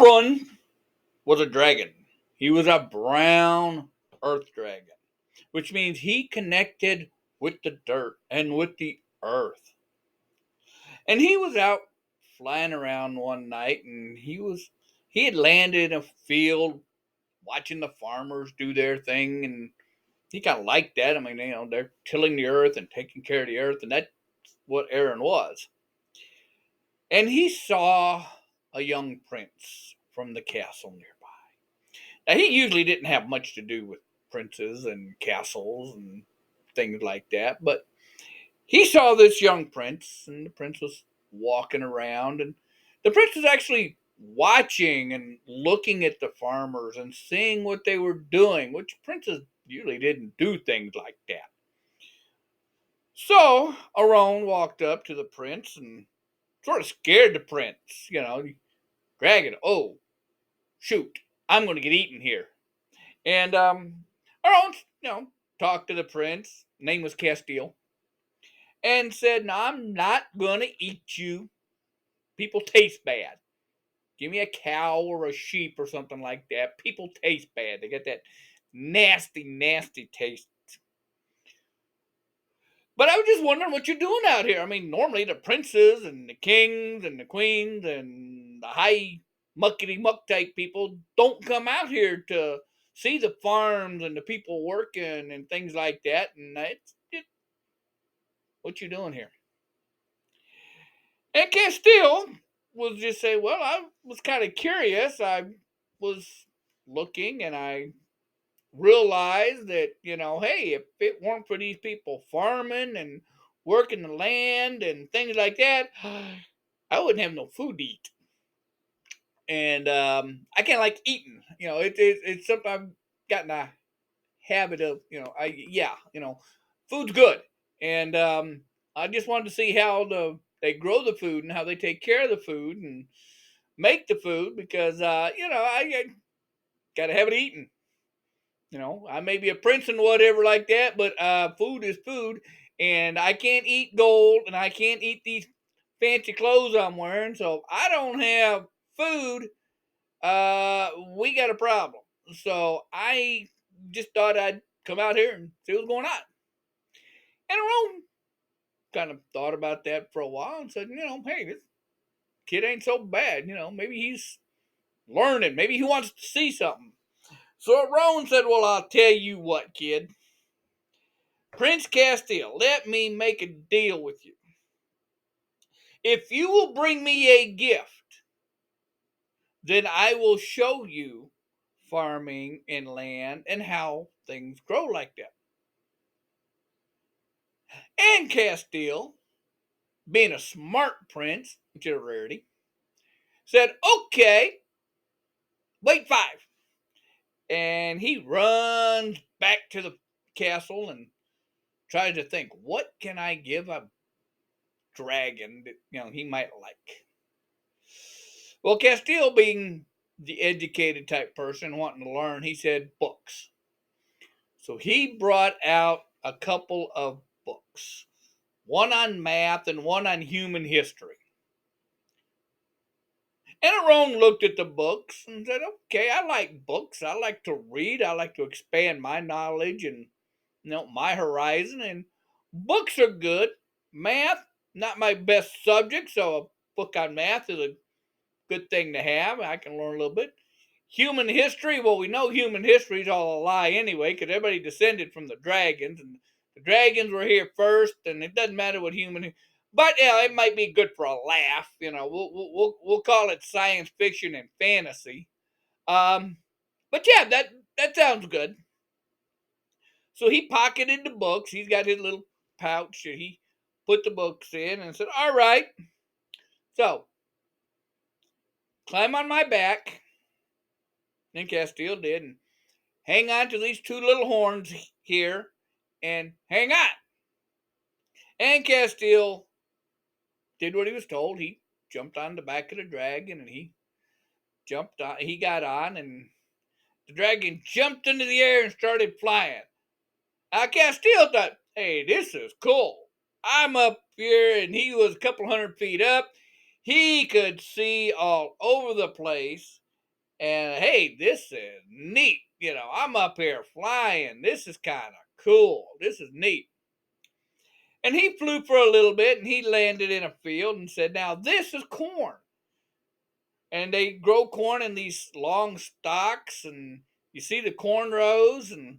Arron was a dragon. He was a brown earth dragon, which means he connected with the dirt and with the earth. And he was out flying around one night, and he had landed in a field watching the farmers do their thing, and he kind of liked that. I mean, they're tilling the earth and taking care of the earth, and that's what Arron was. And he saw a young prince from the castle nearby. Now, he usually didn't have much to do with princes and castles and things like that, but he saw this young prince, and the prince was walking around, and the prince was actually watching and looking at the farmers and seeing what they were doing, which princes usually didn't do things like that. So Arron walked up to the prince and sort of scared the prince, dragging, oh, shoot, I'm going to get eaten here. And Arron, talked to the prince, name was Castell, and said, no, I'm not going to eat you. People taste bad. Give me a cow or a sheep or something like that. People taste bad. They get that nasty, nasty taste. But I was just wondering what you're doing out here. I mean, normally the princes and the kings and the queens and the high muckety muck type people don't come out here to see the farms and the people working and things like that. And what you doing here? And Castile was just say, well, I was kind of curious. I was looking and I realized that, hey, if it weren't for these people farming and working the land and things like that, I wouldn't have no food to eat. And I kind of like eating. It's something I've gotten a habit of. Food's good, and I just wanted to see how they grow the food and how they take care of the food and make the food because I gotta have it eaten. I may be a prince and whatever like that, but food is food, and I can't eat gold, and I can't eat these fancy clothes I'm wearing. So if I don't have food, we got a problem. So I just thought I'd come out here and see what's going on. And Rome kind of thought about that for a while and said, hey, this kid ain't so bad. Maybe he's learning. Maybe he wants to see something. So Rowan said, well, I'll tell you what, kid. Prince Castile, let me make a deal with you. If you will bring me a gift, then I will show you farming and land and how things grow like that. And Castile, being a smart prince, which is a rarity, said, okay, wait 5. And he runs back to the castle and tries to think, what can I give a dragon that he might like? Well, Castile, being the educated type person wanting to learn, he said books. So he brought out a couple of books, one on math and one on human history. And Aaron looked at the books and said, okay, I like books. I like to read. I like to expand my knowledge and my horizon. And books are good. Math, not my best subject, so a book on math is a good thing to have. I can learn a little bit. Human history, well, we know human history is all a lie anyway, because everybody descended from the dragons, and the dragons were here first, and it doesn't matter what human. But yeah, it might be good for a laugh. We'll call it science fiction and fantasy. But yeah, that sounds good. So he pocketed the books. He's got his little pouch. And he put the books in and said, "All right, so climb on my back." And Castile did, and hang on to these 2 little horns here, and hang on. And Castile did what he was told. He jumped on the back of the dragon, and he jumped on. He got on, and the dragon jumped into the air and started flying. Now Castile thought, "Hey, this is cool. I'm up here," and he was a couple 100 feet up. He could see all over the place, And hey, this is neat. I'm up here flying. This is kind of cool. This is neat. And he flew for a little bit and he landed in a field and said, now this is corn. And they grow corn in these long stalks and you see the corn rows and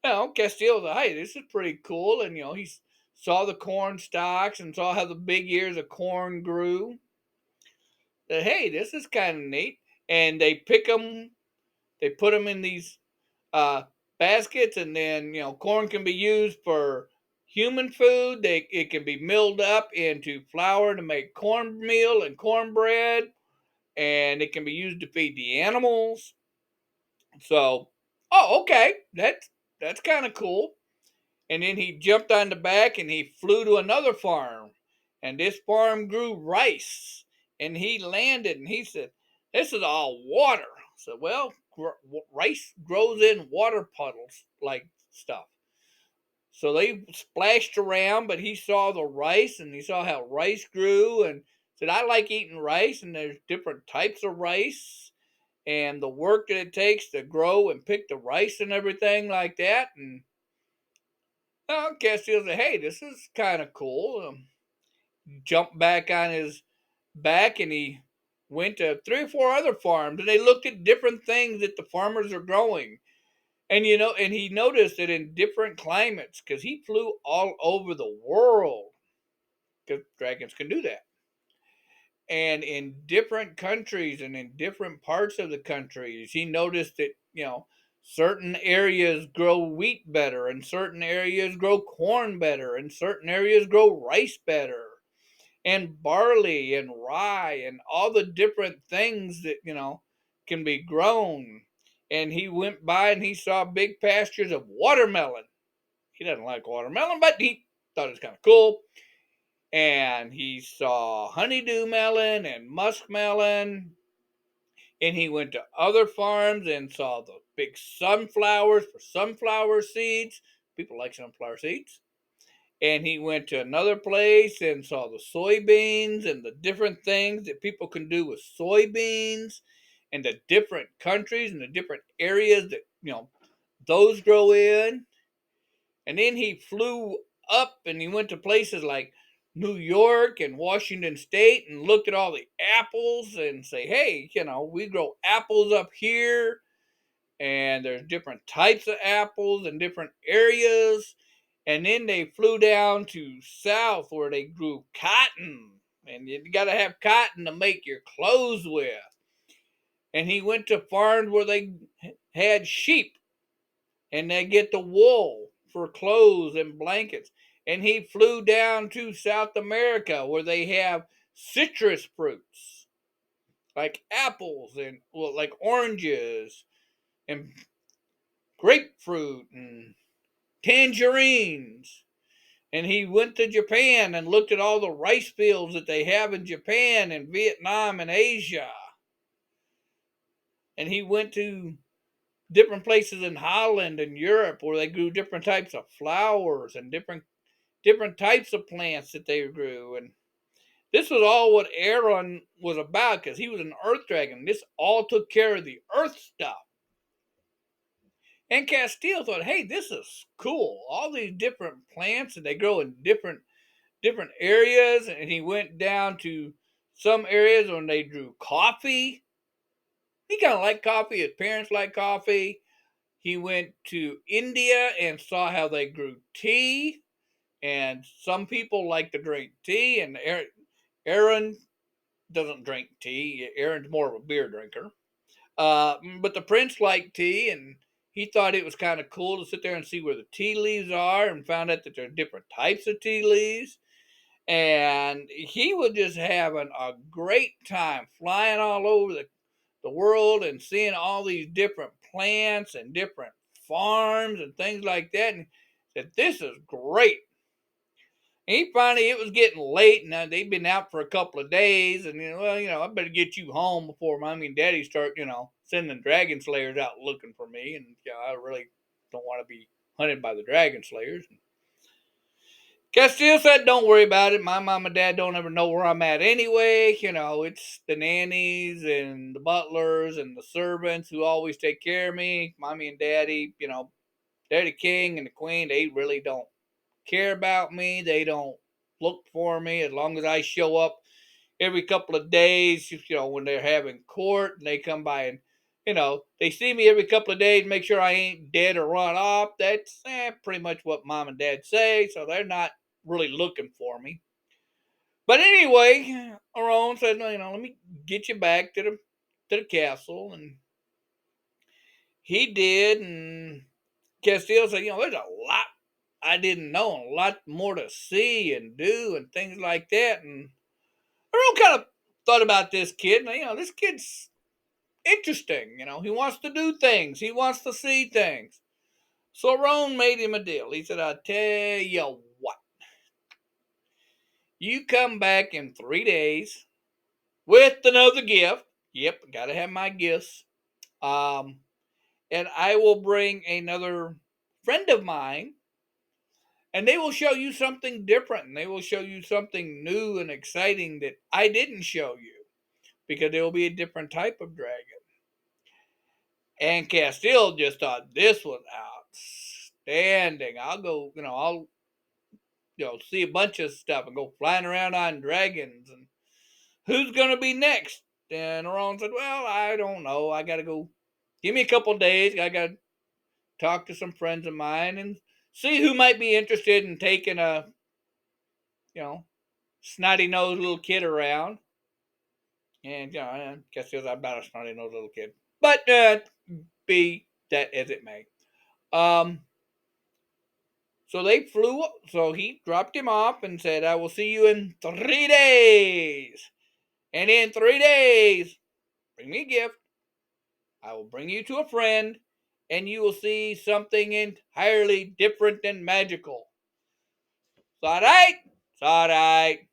Castile was like, hey, this is pretty cool. And he saw the corn stalks and saw how the big ears of corn grew. That hey, this is kind of neat. And they pick them, they put them in these uh, baskets, and then corn can be used for human food. It can be milled up into flour to make cornmeal and cornbread, and it can be used to feed the animals. So, oh, okay, that's kind of cool. And then he jumped on the back and he flew to another farm, and this farm grew rice. And he landed and he said, "This is all water." So, well, rice grows in water puddles like stuff. So they splashed around, but he saw the rice and he saw how rice grew and said, I like eating rice, and there's different types of rice and the work that it takes to grow and pick the rice and everything like that. And Castile said, hey, this is kind of cool. Jumped back on his back and he went to 3 or 4 other farms and they looked at different things that the farmers are growing. And and he noticed that in different climates, because he flew all over the world, because dragons can do that. And in different countries and in different parts of the countries, he noticed that, certain areas grow wheat better, and certain areas grow corn better, and certain areas grow rice better, and barley and rye, and all the different things that, can be grown. And he went by and he saw big pastures of watermelon. He doesn't like watermelon, but he thought it was kind of cool. And he saw honeydew melon and muskmelon. And he went to other farms and saw the big sunflowers for sunflower seeds. People like sunflower seeds. And he went to another place and saw the soybeans and the different things that people can do with soybeans, and the different countries and the different areas that those grow in. And then he flew up and he went to places like New York and Washington State and looked at all the apples and say, hey, we grow apples up here, and there's different types of apples in different areas. And then they flew down to south where they grew cotton, and you got to have cotton to make your clothes with. And he went to farms where they had sheep, and they get the wool for clothes and blankets. And he flew down to South America where they have citrus fruits like apples and like oranges and grapefruit and tangerines. And he went to Japan and looked at all the rice fields that they have in Japan and Vietnam and Asia. And he went to different places in Holland and Europe where they grew different types of flowers and different types of plants that they grew. And this was all what Arron was about, because he was an earth dragon. This all took care of the earth stuff. And Castile thought, hey, this is cool. All these different plants, and they grow in different areas. And he went down to some areas when they grew coffee. He kind of liked coffee. His parents liked coffee. He went to India and saw how they grew tea. And some people like to drink tea. And Arron doesn't drink tea. Arron's more of a beer drinker. But the prince liked tea, and he thought it was kind of cool to sit there and see where the tea leaves are, and found out that there are different types of tea leaves. And he was just having a great time flying all over the world and seeing all these different plants and different farms and things like that. And said, this is great. And he finally, it was getting late, and they'd been out for a couple of days. And, I better get you home before mommy and daddy start, sending dragon slayers out looking for me. And, I really don't want to be hunted by the dragon slayers. Castile said, "Don't worry about it. My mom and dad don't ever know where I'm at anyway. You know, it's the nannies and the butlers and the servants who always take care of me. Mommy and daddy, you know, they're the king and the queen. They really don't care about me. They don't look for me as long as I show up every couple of days, you know, when they're having court and they come by and, you know, they see me every couple of days, make sure I ain't dead or run off. That's pretty much what mom and dad say. So they're not really looking for me. But anyway, Aron said, you know, let me get you back to the castle. And he did. And Castile said, you know, there's a lot I didn't know, and a lot more to see and do and things like that. And Aron kind of thought about this kid. And, you know, this kid's interesting. You know, he wants to do things, he wants to see things. So Aron made him a deal. He said, I'll tell you what, you come back in 3 days with another gift. Yep, gotta have my gifts. Um, and I will bring another friend of mine, and they will show you something different. And they will show you something new and exciting that I didn't show you because there will be a different type of dragon. And Castile just thought this was outstanding. I'll go, you know, I'll see a bunch of stuff and go flying around on dragons. And who's gonna be next? And Ron said, well, I don't know. I gotta go. Give me a couple days. I gotta talk to some friends of mine and see who might be interested in taking a, you know, snotty nosed little kid around. And I guess I'm not a snotty nosed little kid, but be that as it may. Um, so they flew. So he dropped him off and said, "I will see you in 3 days. And in 3 days, bring me a gift. I will bring you to a friend, and you will see something entirely different and magical." It's all right. It's all right.